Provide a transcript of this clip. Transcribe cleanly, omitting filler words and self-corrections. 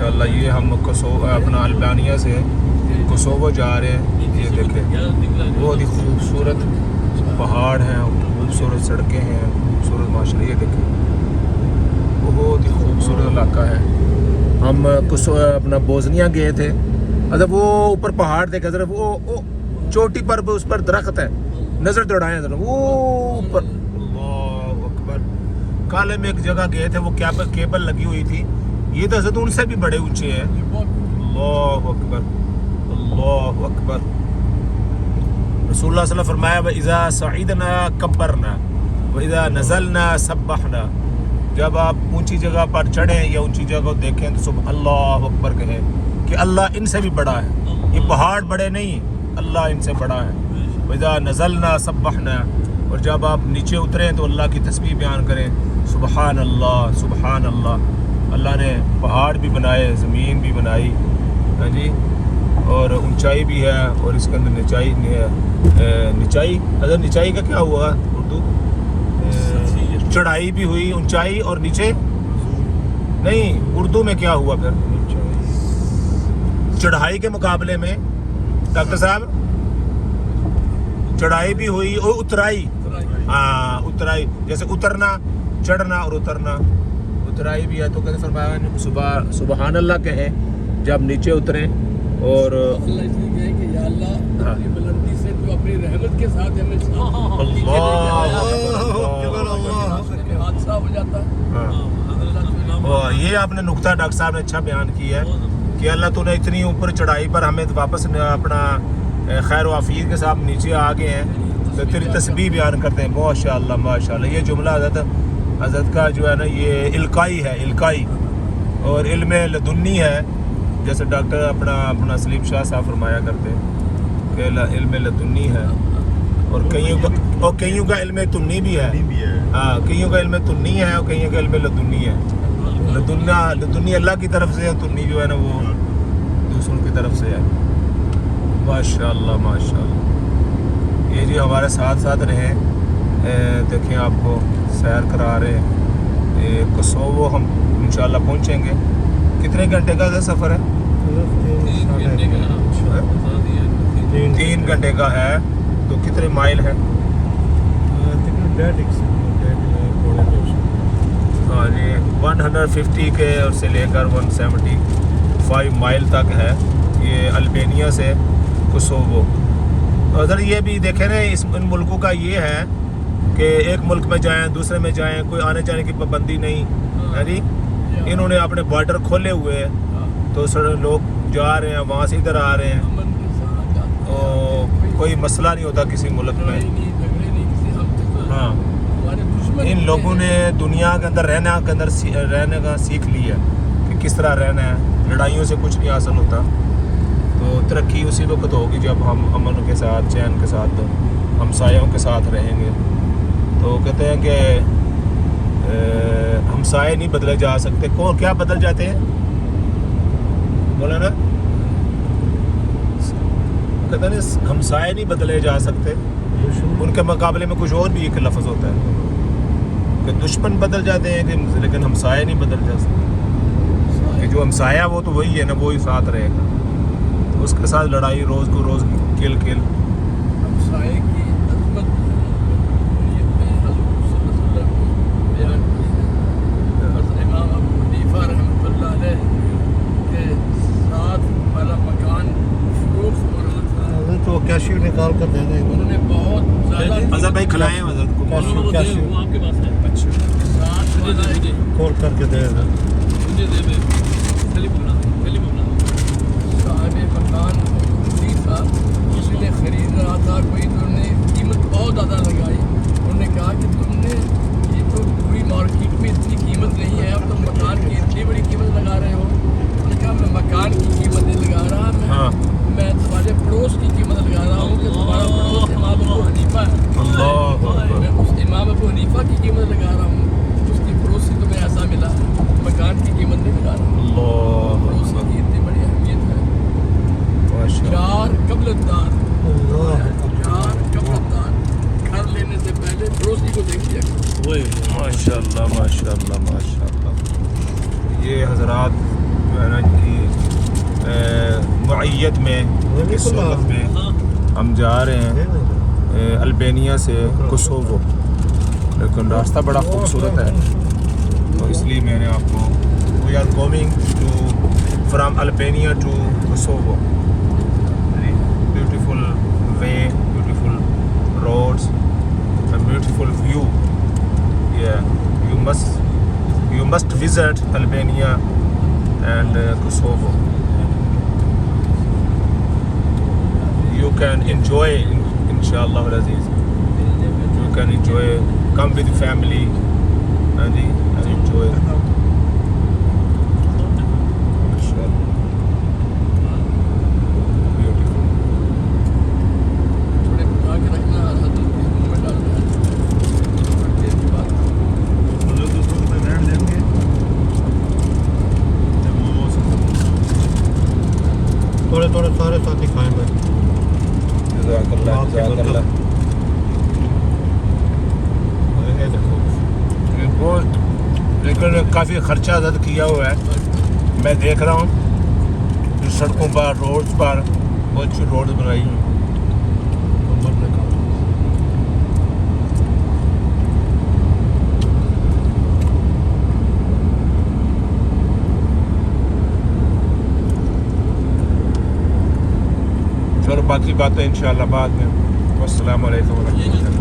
ماشاءاللہ یہ ہم اپنا البانیہ سے کوسوو جا رہے ہیں. یہ دیکھیں بہت ہی خوبصورت پہاڑ ہیں, خوبصورت سڑکیں ہیں, خوبصورت ماشاءاللہ. یہ دیکھیں بہت ہی خوبصورت علاقہ ہے. ہم اپنا بوزنیا گئے تھے. اچھا وہ اوپر پہاڑ دیکھا ذرا, وہ چوٹی پر اس پر درخت ہے, نظر دوڑائیں ذرا وہ اوپر. اللہ اکبر. کالے میں ایک جگہ گئے تھے, وہ کیبل لگی ہوئی تھی. یہ تو حضرت ان سے بھی بڑے اونچے ہیں. اللہ اکبر اللہ اکبر. رسول اللہ صلی اللہ علیہ وسلم فرمایا وَإِذَا صَعِدْنَا كَبَّرْنَا وَإِذَا نَزَلْنَا سَبَّحْنَا. جب آپ اونچی جگہ پر چڑھیں یا اونچی جگہ کو دیکھیں تو سبحان اللہ اکبر کہیں کہ اللہ ان سے بھی بڑا ہے. یہ پہاڑ بڑے نہیں, اللہ ان سے بڑا ہے. وَإِذَا نَزَلْنَا سَبَّحْنَا. اور جب آپ نیچے اتریں تو اللہ کی تسبیح بیان کریں سبحان اللہ سبحان اللہ. اللہ نے پہاڑ بھی بنائے, زمین بھی بنائی, ہاں جی, اور اونچائی بھی ہے, اور اس کے اندر نچائی اگر نچائی کا کیا ہوا اردو, چڑھائی بھی ہوئی, اونچائی اور نیچے نہیں. اردو میں کیا ہوا پھر چڑھائی کے مقابلے میں ڈاکٹر صاحب؟ چڑھائی بھی ہوئی اور اترائی. ہاں اترائی, جیسے اترنا, چڑھنا اور اترنا, اترائی بھی ہے. تو کہتے فرمایا سبحان اللہ کہیں جب نیچے اتریں. اور اللہ اس لیے کہے کہ یا اللہ اپنی بلندی سے تو اپنی رحمت کے ساتھ ہمیں حادثہ ہو جاتا. یہ آپ نے نقطہ ڈاکٹر صاحب نے اچھا بیان کیا ہے کہ اللہ تو نے اتنی اوپر چڑھائی پر ہمیں واپس اپنا خیر و عافیت کے ساتھ نیچے آ گئے ہیں تو تیری تسبیح بیان کرتے ہیں. ماشاء اللہ ماشاء اللہ. یہ جملہ حضرت کا جو ہے نا یہ القائی ہے, القائی, اور علم لدنی ہے. جیسے ڈاکٹر اپنا سلیم شاہ صاحب فرمایا کرتے کہ علم لدنی ہے, اور کئیوں کا علم تنی بھی ہے. ہاں, کئیوں کا علم تنی ہے اور کئیوں کا علم لدنی ہے. لدنی اللہ کی طرف سے ہے, تنی جو ہے نا وہ دوسروں کی طرف سے ہے. ماشاء اللہ ماشاء اللہ. یہ جی ہمارے ساتھ ساتھ رہے, دیکھیں آپ کو سیر کرا رہے ہیں. کوسوو ہم انشاءاللہ پہنچیں گے. کتنے گھنٹے کا سفر ہے؟ 3 گھنٹے کا ہے. تو کتنے مائل ہے؟ ہاں جی 150 کے اور سے لے کر 175 مائل تک ہے یہ البانیہ سے کوسوو. ادھر یہ بھی دیکھیں نا, ان ملکوں کا یہ ہے کہ ایک ملک میں جائیں دوسرے میں جائیں, کوئی آنے جانے کی پابندی نہیں ہے جی. انہوں نے اپنے بارڈر کھولے ہوئے ہیں تو لوگ جا رہے ہیں وہاں سے ادھر آ رہے ہیں. کوئی مسئلہ نہیں ہوتا کسی ملک میں. ہاں, ان لوگوں نے دنیا کے اندر رہنے کا سیکھ لیا کہ کس طرح رہنا ہے. لڑائیوں سے کچھ نہیں حاصل ہوتا. تو ترقی اسی وقت ہوگی جب ہم امن کے ساتھ, چین کے ساتھ, ہمسایوں کے ساتھ رہیں گے. تو کہتے ہیں کہ ہمسائے نہیں بدلے جا سکتے. کون کیا بدل جاتے ہیں بولا نا, کہتے ہیں ہمسائے نہیں بدلے جا سکتے. ان کے مقابلے میں کچھ اور بھی ایک لفظ ہوتا ہے کہ دشمن بدل جاتے ہیں لیکن ہمسائے نہیں بدل جا سکتے. کہ جو ہمسایہ وہ تو وہی ہے نا, وہی ساتھ رہے گا. اس کے ساتھ لڑائی روز کو روز کل ہمسائے کی عظمت امام ابو حنیفہ رحمۃ اللہ علیہ کے ساتھ والا مکان فروخت ہو رہا تھا. تو کیشیو نکال کر دے دیں. انہوں نے بہت زیادہ اظہر بھائی کھلائیں حضرت کو. کیشیو آپ کے پاس ہے. اچھا کھول کر کے دے دیں. صاحب مکان اسی تھا, اس نے خرید رہا تھا کوئی, تو انہوں نے قیمت بہت زیادہ لگائی. انہوں نے کہا کہ تم نے یہ تو پوری مارکیٹ میں اتنی قیمت نہیں ہے, اب تم مکان کی اتنی بڑی قیمت لگا رہے ہو. انہوں نے کہا میں مکان کی قیمت نہیں لگا رہا, میں تمہارے پڑوس کی قیمت لگا رہا ہوں کہ تمہارا پڑوس امام ابو حنیفہ ہے. میں اس امام ابو حنیفہ کی قیمت لگا رہا ہوں, اس کی پڑوس سے تمہیں ایسا ملا, مکان کی قیمت نہیں لگا رہا. پڑوس کی اتنی بڑی اہمیت ہے. جار قبل الدار, جار قبل الدار. گھر لینے سے پہلے پڑوسی کو دیکھ لیا کرو. ماشاء اللہ ماشاء اللہ ماشاء اللہ. یہ حضرات جو ہے نا کہ معیت میں اس وقت میں ہم جا رہے ہیں البینیا سے کوسووو، لیکن راستہ بڑا خوبصورت ہے، تو اس لیے میں نے آپ کو we are going to from Albania to Kosovo, beautiful way, beautiful roads, beautiful view. You must visit Albania and Kosovo. You can enjoy, inshallah al-Aziz. You can enjoy, come with the family and enjoy. Inshallah. Beautiful. تھوڑے بتا کے رکھنا، حضرت کے منہ میں ڈالنا ہے تھوڑی دیر کے بعد. تھوڑے تھوڑے سارے ساتھی کھائیں گے. جزاک اللہ، جزاک اللہ. یہ دیکھو بہت، لیکن کافی خرچہ زد کیا ہوا ہے. میں دیکھ رہا ہوں جو سڑکوں پر، روڈز پر بہت اچھی روڈ بنائی ہوئی. نمبر نکالو. چلو باقی باتیں انشاءاللہ بعد میں. السلام علیکم ورحمۃ اللہ.